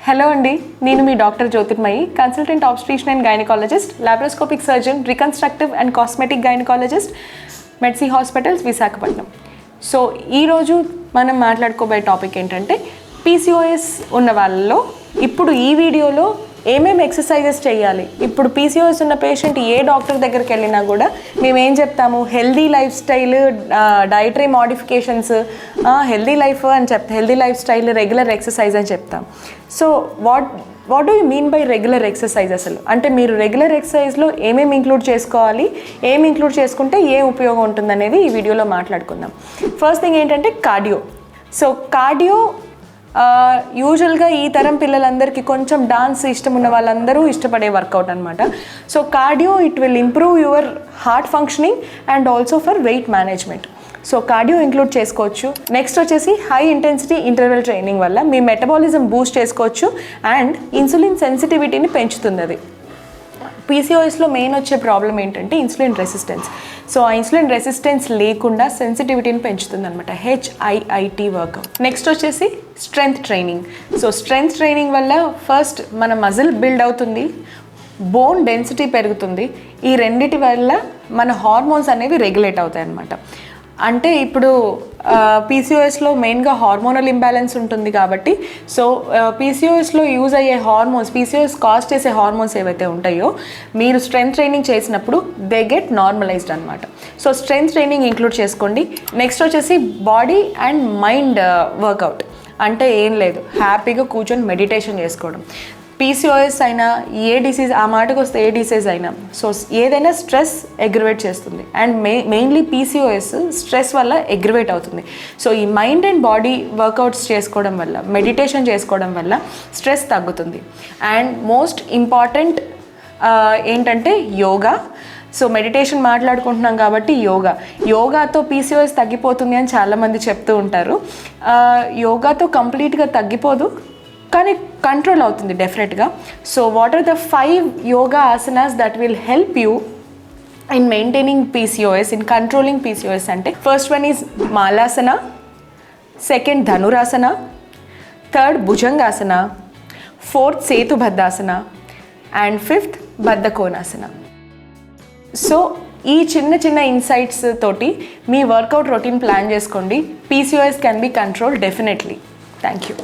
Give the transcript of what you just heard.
Hello అండి, నేను మీ doctor Jyothirmayi, consultant obstetrician and gynaecologist, laparoscopic surgeon, reconstructive and cosmetic gynaecologist, మెడ్సీ హాస్పిటల్స్, విశాఖపట్నం. సో ఈరోజు మనం మాట్లాడుకోబోయే టాపిక్ ఏంటంటే పీసీఓఎస్ ఉన్న వాళ్ళలో ఇప్పుడు ఈ వీడియోలో ఏమేమి ఎక్సర్సైజెస్ చేయాలి. ఇప్పుడు పీసీఓఎస్ ఉన్న పేషెంట్ ఏ డాక్టర్ దగ్గరికి వెళ్ళినా కూడా మేము ఏం చెప్తాము, healthy lifestyle, dietary modifications, healthy life అని healthy lifestyle, regular exercise అని చెప్తాం. So what do you mean by regular exercise? అసలు అంటే మీరు రెగ్యులర్ ఎక్సర్సైజ్లో ఏమేమి ఇంక్లూడ్ చేసుకోవాలి, ఏమి ఇంక్లూడ్ చేసుకుంటే ఏ ఉపయోగం ఉంటుందనేది ఈ వీడియోలో మాట్లాడుకుందాం. ఫస్ట్ థింగ్ ఏంటంటే కార్డియో. సో కార్డియో యూజువల్గా ఈ తరం పిల్లలందరికీ కొంచెం డాన్స్ ఇష్టం ఉన్న వాళ్ళందరూ ఇష్టపడే వర్కౌట్ అనమాట. So cardio it will improve your heart functioning and also for weight management. So cardio include చేసుకోవచ్చు. నెక్స్ట్ వచ్చేసి హై ఇంటెన్సిటీ ఇంటర్వెల్ ట్రైనింగ్ వల్ల మీ మెటబాలిజం బూస్ట్ చేసుకోవచ్చు అండ్ ఇన్సులిన్ సెన్సిటివిటీని పెంచుతుంది. అది పీసీఓఎస్లో మెయిన్ వచ్చే ప్రాబ్లం ఏంటంటే ఇన్సులిన్ రెసిస్టెన్స్. సో ఆ ఇన్సులిన్ రెసిస్టెన్స్ లేకుండా సెన్సిటివిటీని పెంచుతుంది అనమాట, HIIT వర్కౌట్. నెక్స్ట్ వచ్చేసి strength training. So strength training వల్ల ఫస్ట్ మన మజిల్ బిల్డ్ అవుతుంది, బోన్ డెన్సిటీ పెరుగుతుంది. ఈ రెండిటి వల్ల మన హార్మోన్స్ అనేవి రెగ్యులేట్ అవుతాయి అన్నమాట. అంటే ఇప్పుడు పీసీఓఎస్లో మెయిన్గా హార్మోనల్ ఇంబ్యాలెన్స్ ఉంటుంది కాబట్టి సో పీసీఓఎస్లో యూజ్ అయ్యే హార్మోన్స్, పీసీఓఎస్ కాజ్ చేసే హార్మోన్స్ ఏవైతే ఉంటాయో మీరు స్ట్రెంగ్త్ ట్రైనింగ్ చేసినప్పుడు దే గెట్ నార్మలైజ్డ్ అనమాట. సో స్ట్రెంగ్త్ ట్రైనింగ్ ఇంక్లూడ్ చేసుకోండి. నెక్స్ట్ వచ్చేసి బాడీ అండ్ మైండ్ వర్కౌట్. అంటే ఏం లేదు, హ్యాపీగా కూర్చొని మెడిటేషన్ చేసుకోవడం. పీసీఓఎస్ అయినా ఏ డిసీజ్, ఆ మాటకు వస్తే ఏ డిసీజ్ అయినా సో ఏదైనా స్ట్రెస్ అగ్రివేట్ చేస్తుంది అండ్ మెయిన్లీ పీసీఓఎస్ స్ట్రెస్ వల్ల అగ్రివేట్ అవుతుంది. సో ఈ మైండ్ అండ్ బాడీ వర్కౌట్స్ చేసుకోవడం వల్ల, మెడిటేషన్ చేసుకోవడం వల్ల స్ట్రెస్ తగ్గుతుంది. అండ్ మోస్ట్ ఇంపార్టెంట్ ఏంటంటే యోగా. సో మెడిటేషన్ మాట్లాడుకుంటున్నాం కాబట్టి యోగాతో పీసీఓఎస్ తగ్గిపోతుంది అని చాలామంది చెప్తూ ఉంటారు. యోగాతో కంప్లీట్గా తగ్గిపోదు కానీ కంట్రోల్ అవుతుంది డెఫినెట్గా. So what are the 5 yoga asanas that will help you in maintaining PCOS, in controlling PCOS అంటే first one is malasana, second dhanurasana, third bhujangasana, fourth setubaddhasana and fifth baddhakonasana. So ఈ చిన్న ఇన్సైట్స్ తోటి మీ వర్కౌట్ రొటీన్ ప్లాన్ చేసుకోండి. PCOS can be control definitely. Thank you.